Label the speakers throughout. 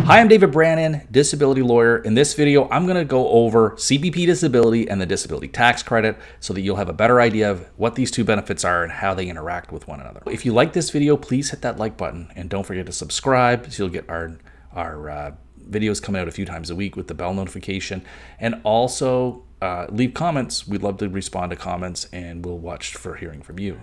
Speaker 1: Hi, I'm David Brannon, disability lawyer. In this video, I'm going to go over CPP disability and the disability tax credit so that you'll have a better idea of what these two benefits are and how they interact with one another. If you like this video, please hit that like button and don't forget to subscribe so you'll get our videos coming out a few times a week with the bell notification. And also leave comments. We'd love to respond to comments and we'll watch for hearing from you.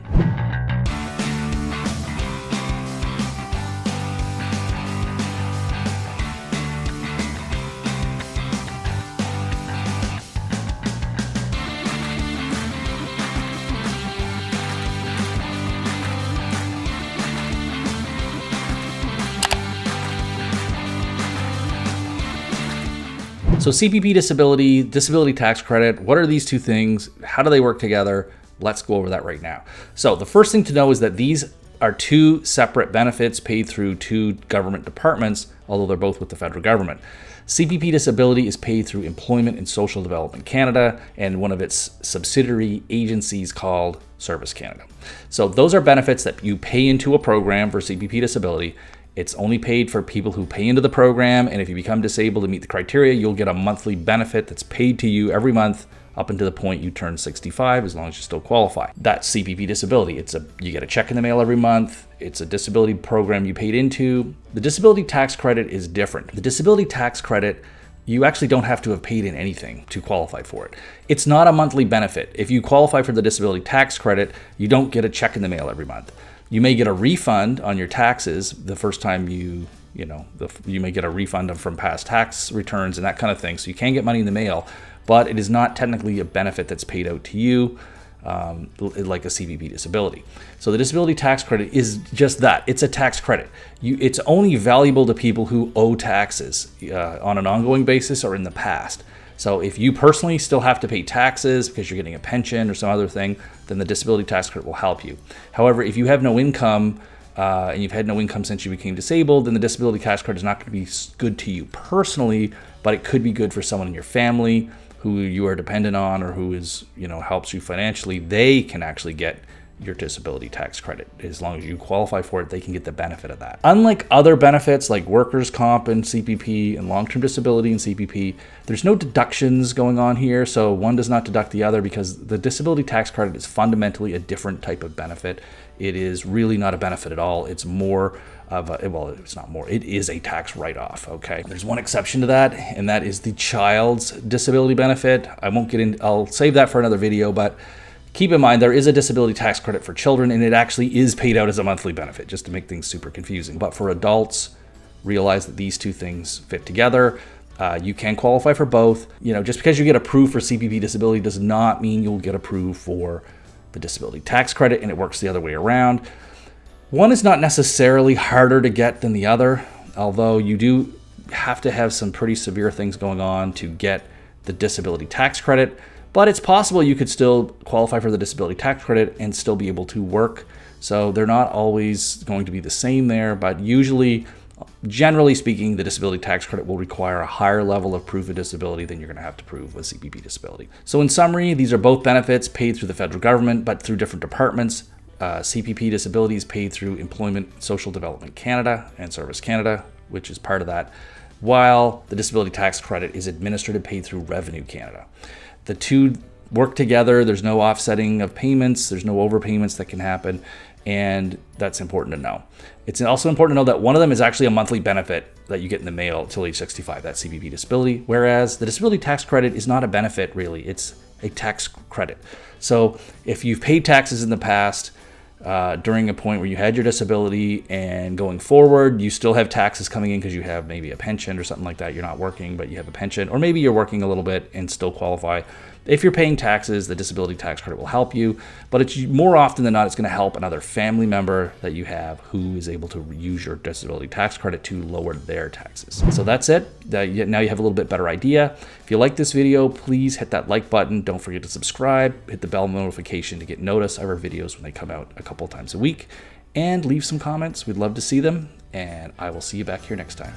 Speaker 1: So CPP disability, disability tax credit, what are these two things? How do they work together? Let's go over that right now. So the first thing to know is that these are two separate benefits paid through two government departments, although they're both with the federal government. CPP disability is paid through Employment and Social Development Canada and one of its subsidiary agencies called Service Canada. So those are benefits that you pay into a program for CPP disability. It's only paid for people who pay into the program, and if you become disabled and meet the criteria, you'll get a monthly benefit that's paid to you every month up until the point you turn 65, as long as you still qualify. That's CPP disability. You get a check in the mail every month. It's a disability program you paid into. The disability tax credit is different. The disability tax credit, you actually don't have to have paid in anything to qualify for it. It's not a monthly benefit. If you qualify for the disability tax credit, you don't get a check in the mail every month. You may get a refund on your taxes the first time you may get a refund from past tax returns and that kind of thing. So you can get money in the mail, but it is not technically a benefit that's paid out to you like a CVP disability. So the disability tax credit is just that. It's a tax credit. It's only valuable to people who owe taxes on an ongoing basis or in the past. So if you personally still have to pay taxes because you're getting a pension or some other thing, then the disability tax credit will help you. However, if you have no income and you've had no income since you became disabled, then the disability tax credit is not going to be good to you personally, but it could be good for someone in your family who you are dependent on or who is, helps you financially. They can actually get your disability tax credit. As long as you qualify for it, they can get the benefit of that. Unlike other benefits like workers' comp and CPP and long-term disability and CPP, there's no deductions going on here, so one does not deduct the other because the disability tax credit is fundamentally a different type of benefit. It is really not a benefit at all. It's more of a, well, it's not more, it is a tax write-off, okay? There's one exception to that, and that is the child's disability benefit. I'll save that for another video, but keep in mind, there is a disability tax credit for children, and it actually is paid out as a monthly benefit, just to make things super confusing. But for adults, realize that these two things fit together. You can qualify for both. Just because you get approved for CPP disability does not mean you'll get approved for the disability tax credit, and it works the other way around. One is not necessarily harder to get than the other, although you do have to have some pretty severe things going on to get the disability tax credit. But it's possible you could still qualify for the disability tax credit and still be able to work. So they're not always going to be the same there, but usually, generally speaking, the disability tax credit will require a higher level of proof of disability than you're going to have to prove with CPP disability. So in summary, these are both benefits paid through the federal government, but through different departments. CPP disability is paid through Employment and Social Development Canada and Service Canada, which is part of that, while the disability tax credit is administered and paid through Revenue Canada. The two work together. There's no offsetting of payments. There's no overpayments that can happen. And that's important to know. It's also important to know that one of them is actually a monthly benefit that you get in the mail till age 65, that's CPP disability. Whereas the disability tax credit is not a benefit really, it's a tax credit. So if you've paid taxes in the past, during a point where you had your disability and going forward, you still have taxes coming in because you have maybe a pension or something like that. You're not working, but you have a pension, or maybe you're working a little bit and still qualify. If you're paying taxes, the disability tax credit will help you, but it's more often than not, it's going to help another family member that you have who is able to use your disability tax credit to lower their taxes. So that's it. Now you have a little bit better idea. If you like this video, please hit that like button. Don't forget to subscribe, hit the bell notification to get notice of our videos when they come out a couple times a week, and leave some comments. We'd love to see them, and I will see you back here next time.